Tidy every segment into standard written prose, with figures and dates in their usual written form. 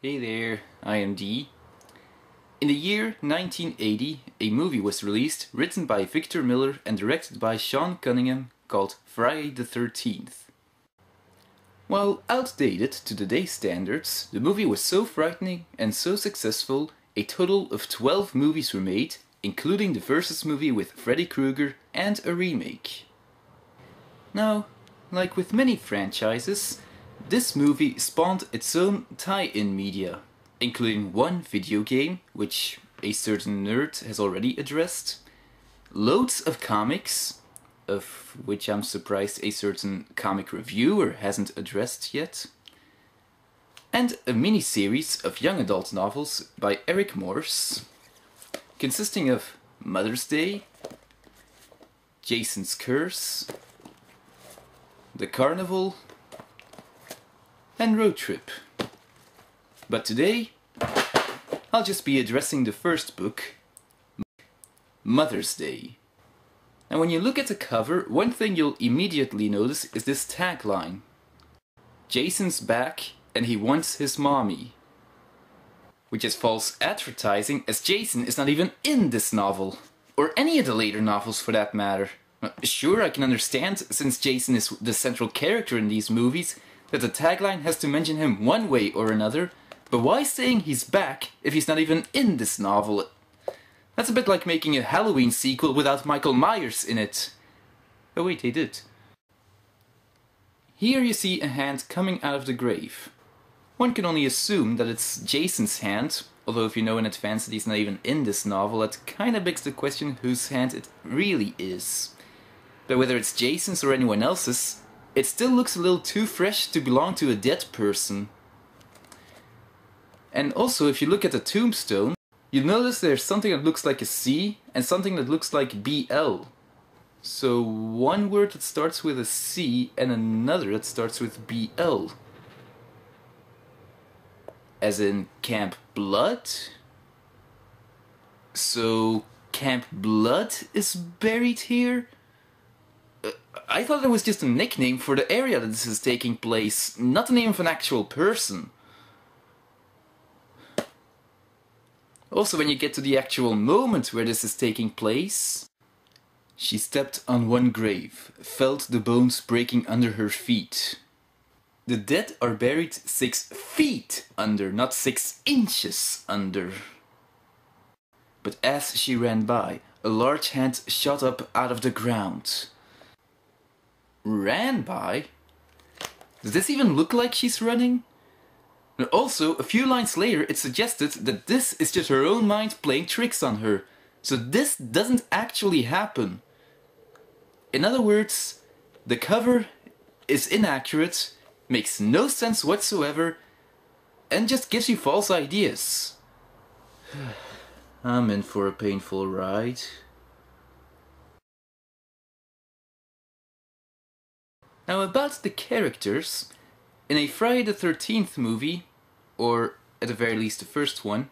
Hey there, I am D. In the year 1980, a movie was released written by Victor Miller and directed by Sean Cunningham called Friday the 13th. While outdated to today's standards, the movie was so frightening and so successful, a total of 12 movies were made, including the Versus movie with Freddy Krueger and a remake. Now, like with many franchises, this movie spawned its own tie-in media, including one video game, which a certain nerd has already addressed, loads of comics, of which I'm surprised a certain comic reviewer hasn't addressed yet, and a mini-series of young adult novels by Eric Morse, consisting of Mother's Day, Jason's Curse, The Carnival, and Road Trip. But today, I'll just be addressing the first book, Mother's Day. And when you look at the cover, one thing you'll immediately notice is this tagline. Jason's back and he wants his mommy. Which is false advertising, as Jason is not even in this novel. Or any of the later novels for that matter. Sure, I can understand, since Jason is the central character in these movies, that the tagline has to mention him one way or another, but why saying he's back if he's not even in this novel? That's a bit like making a Halloween sequel without Michael Myers in it. Oh wait, they did. Here you see a hand coming out of the grave. One can only assume that it's Jason's hand, although if you know in advance that he's not even in this novel, that kinda begs the question whose hand it really is. But whether it's Jason's or anyone else's, it still looks a little too fresh to belong to a dead person. And also, if you look at the tombstone, you'll notice there's something that looks like a C and something that looks like BL. So one word that starts with a C and another that starts with BL. As in Camp Blood? So Camp Blood is buried here? I thought it was just a nickname for the area that this is taking place, not the name of an actual person. Also, when you get to the actual moment where this is taking place, she stepped on one grave, felt the bones breaking under her feet. The dead are buried 6 feet under, not 6 inches under. But as she ran by, a large hand shot up out of the ground. Ran by? Does this even look like she's running? And also, a few lines later it suggested that this is just her own mind playing tricks on her. So this doesn't actually happen. In other words, the cover is inaccurate, makes no sense whatsoever, and just gives you false ideas. I'm in for a painful ride. Now about the characters, in a Friday the 13th movie, or at the very least the first one,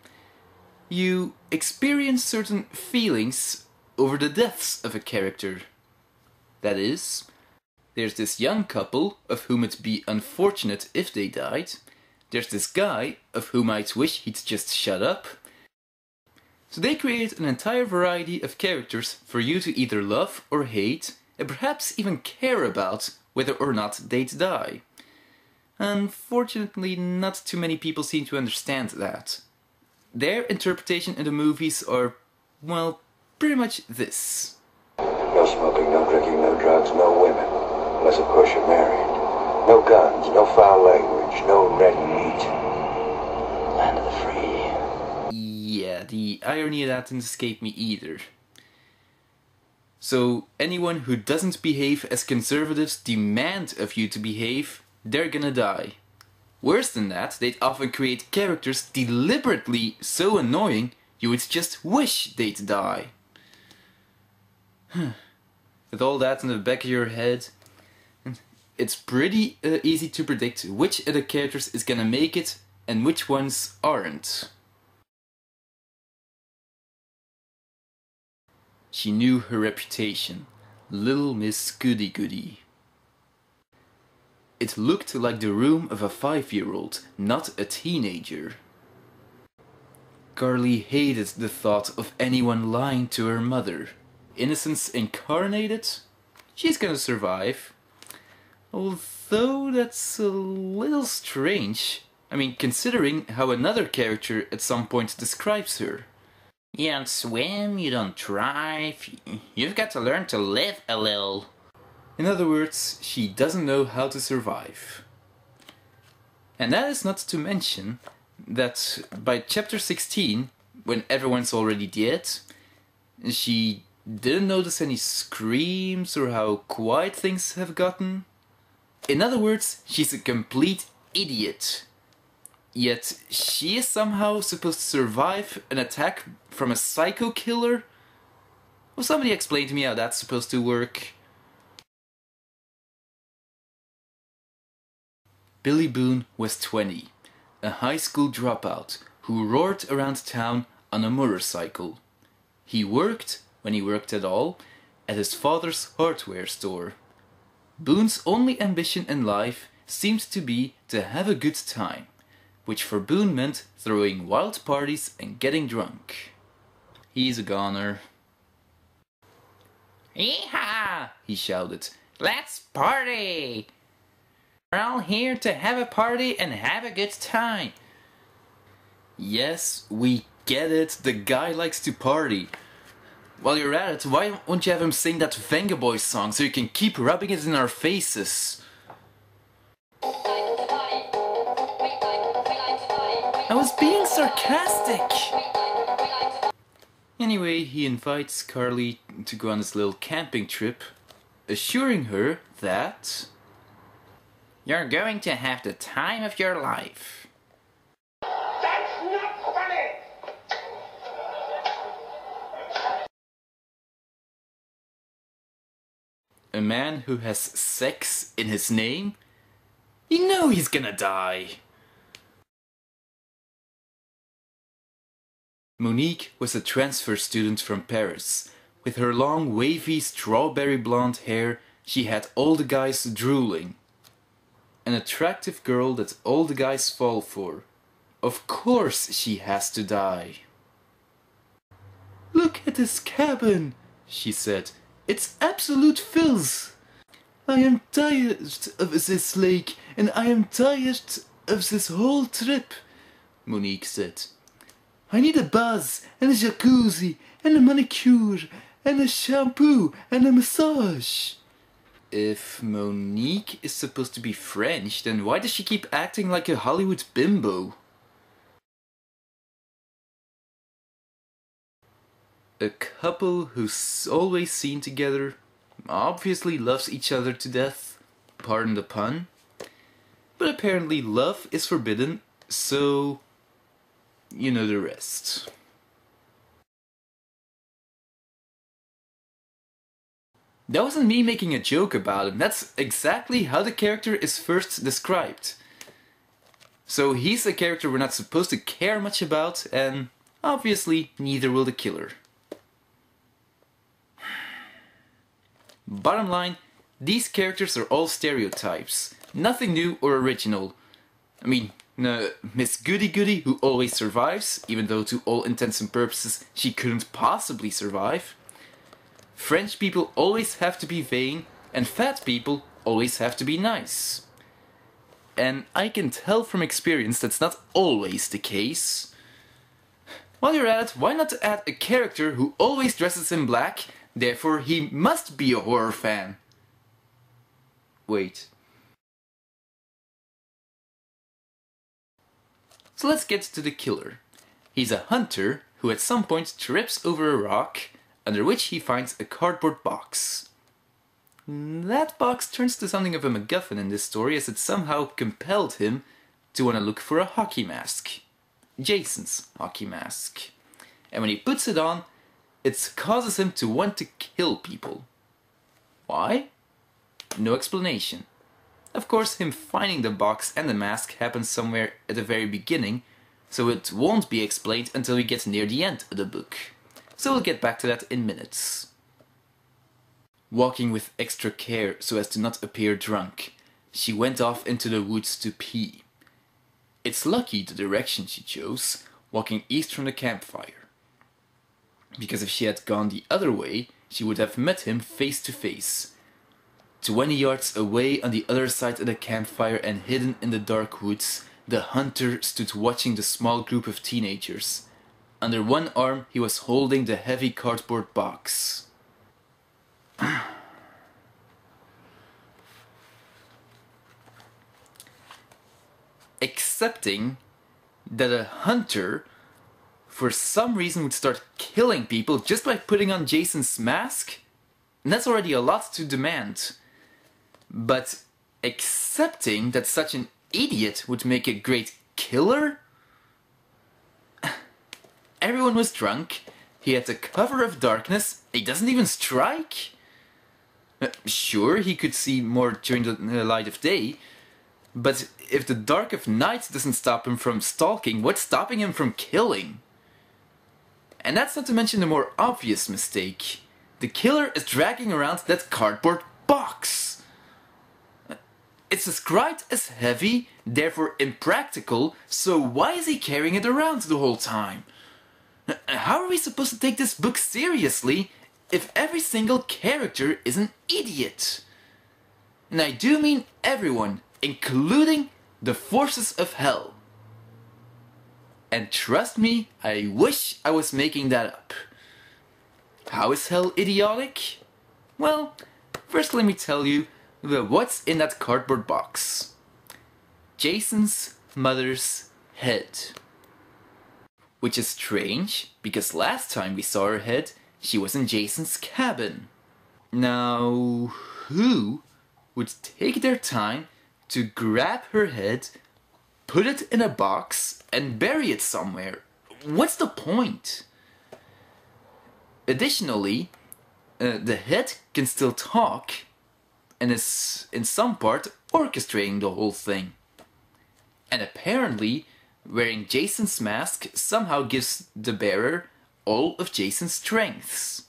you experience certain feelings over the deaths of a character. That is, there's this young couple of whom it'd be unfortunate if they died, there's this guy of whom I'd wish he'd just shut up. So they create an entire variety of characters for you to either love or hate, and perhaps even care about whether or not they'd die. Unfortunately, not too many people seem to understand that. Their interpretation in the movies are, well, pretty much this. No smoking, no drinking, no drugs, no women. Unless of course you're married. No guns, no foul language, no red meat. Land of the free. Yeah, the irony of that didn't escape me either. So anyone who doesn't behave as conservatives demand of you to behave, they're gonna die. Worse than that, they'd often create characters deliberately so annoying you would just wish they'd die. With all that in the back of your head, it's pretty easy to predict which of the characters is gonna make it and which ones aren't. She knew her reputation, Little Miss Goody Goody. It looked like the room of a 5-year-old, not a teenager. Carly hated the thought of anyone lying to her mother. Innocence incarnated? She's gonna survive. Although that's a little strange. I mean, considering how another character at some point describes her. You don't swim, you don't drive, you've got to learn to live a little. In other words, she doesn't know how to survive. And that is not to mention that by chapter 16, when everyone's already dead, she didn't notice any screams or how quiet things have gotten. In other words, she's a complete idiot. Yet she is somehow supposed to survive an attack from a psycho killer? Will somebody explain to me how that's supposed to work? Billy Boone was 20, a high school dropout who roared around town on a motorcycle. He worked, when he worked at all, at his father's hardware store. Boone's only ambition in life seemed to be to have a good time, which for Boone meant throwing wild parties and getting drunk. He's a goner. Yeehaw! He shouted. Let's party! We're all here to have a party and have a good time. Yes, we get it, the guy likes to party. While you're at it, why won't you have him sing that Venga Boys song so you can keep rubbing it in our faces? I was being sarcastic! Anyway, he invites Carly to go on this little camping trip, assuring her that you're going to have the time of your life. That's not funny! A man who has sex in his name? You know he's gonna die. Monique was a transfer student from Paris. With her long, wavy, strawberry blonde hair, she had all the guys drooling. An attractive girl that all the guys fall for. Of course she has to die. Look at this cabin, she said. It's absolute filth. I am tired of this lake and I am tired of this whole trip, Monique said. I need a bath and a jacuzzi and a manicure and a shampoo and a massage. If Monique is supposed to be French, then why does she keep acting like a Hollywood bimbo? A couple who's always seen together, obviously loves each other to death, pardon the pun. But apparently love is forbidden, so you know the rest. That wasn't me making a joke about him, that's exactly how the character is first described. So he's a character we're not supposed to care much about, and obviously neither will the killer. Bottom line, these characters are all stereotypes. Nothing new or original. I mean, Miss Goody Goody, who always survives, even though to all intents and purposes she couldn't possibly survive. French people always have to be vain, and fat people always have to be nice. And I can tell from experience that's not always the case. While you're at it, why not add a character who always dresses in black, therefore he must be a horror fan? Wait. So let's get to the killer. He's a hunter who at some point trips over a rock, under which he finds a cardboard box. That box turns to something of a MacGuffin in this story, as it somehow compelled him to want to look for a hockey mask. Jason's hockey mask. And when he puts it on, it causes him to want to kill people. Why? No explanation. Of course, him finding the box and the mask happens somewhere at the very beginning, so it won't be explained until we get near the end of the book. So we'll get back to that in minutes. Walking with extra care so as to not appear drunk, she went off into the woods to pee. It's lucky the direction she chose, walking east from the campfire. Because if she had gone the other way, she would have met him face to face. 20 yards away on the other side of the campfire and hidden in the dark woods, the hunter stood watching the small group of teenagers. Under one arm he was holding the heavy cardboard box. Accepting that a hunter for some reason would start killing people just by putting on Jason's mask, and that's already a lot to demand. But accepting that such an idiot would make a great killer? Everyone was drunk, he had the cover of darkness, he doesn't even strike? Sure, he could see more during the light of day, but if the dark of night doesn't stop him from stalking, what's stopping him from killing? And that's not to mention the more obvious mistake. The killer is dragging around that cardboard box. It's described as heavy, therefore impractical, so why is he carrying it around the whole time? How are we supposed to take this book seriously if every single character is an idiot? And I do mean everyone, including the forces of hell. And trust me, I wish I was making that up. How is hell idiotic? Well, first let me tell you what's in that cardboard box. Jason's mother's head. Which is strange, because last time we saw her head, she was in Jason's cabin. Now, who would take their time to grab her head, put it in a box, and bury it somewhere? What's the point? Additionally, the head can still talk, and is in some part orchestrating the whole thing. And apparently, wearing Jason's mask somehow gives the bearer all of Jason's strengths.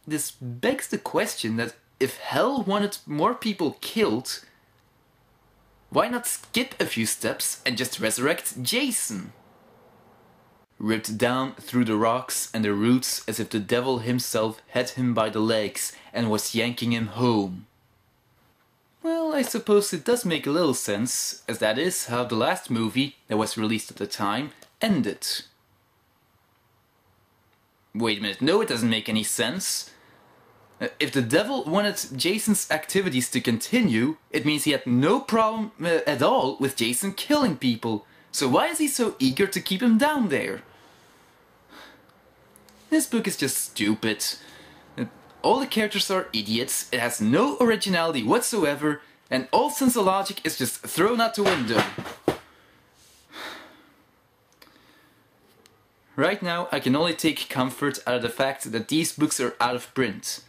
This begs the question that if hell wanted more people killed, why not skip a few steps and just resurrect Jason? Ripped down through the rocks and the roots as if the devil himself had him by the legs and was yanking him home. Well, I suppose it does make a little sense, as that is how the last movie that was released at the time ended. Wait a minute, no, it doesn't make any sense. If the devil wanted Jason's activities to continue, it means he had no problem at all with Jason killing people. So why is he so eager to keep him down there? This book is just stupid. All the characters are idiots, it has no originality whatsoever, and all sense of logic is just thrown out the window. Right now, I can only take comfort out of the fact that these books are out of print.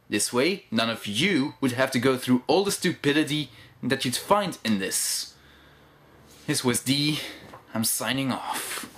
This way, none of you would have to go through all the stupidity that you'd find in this. This was D. I'm signing off.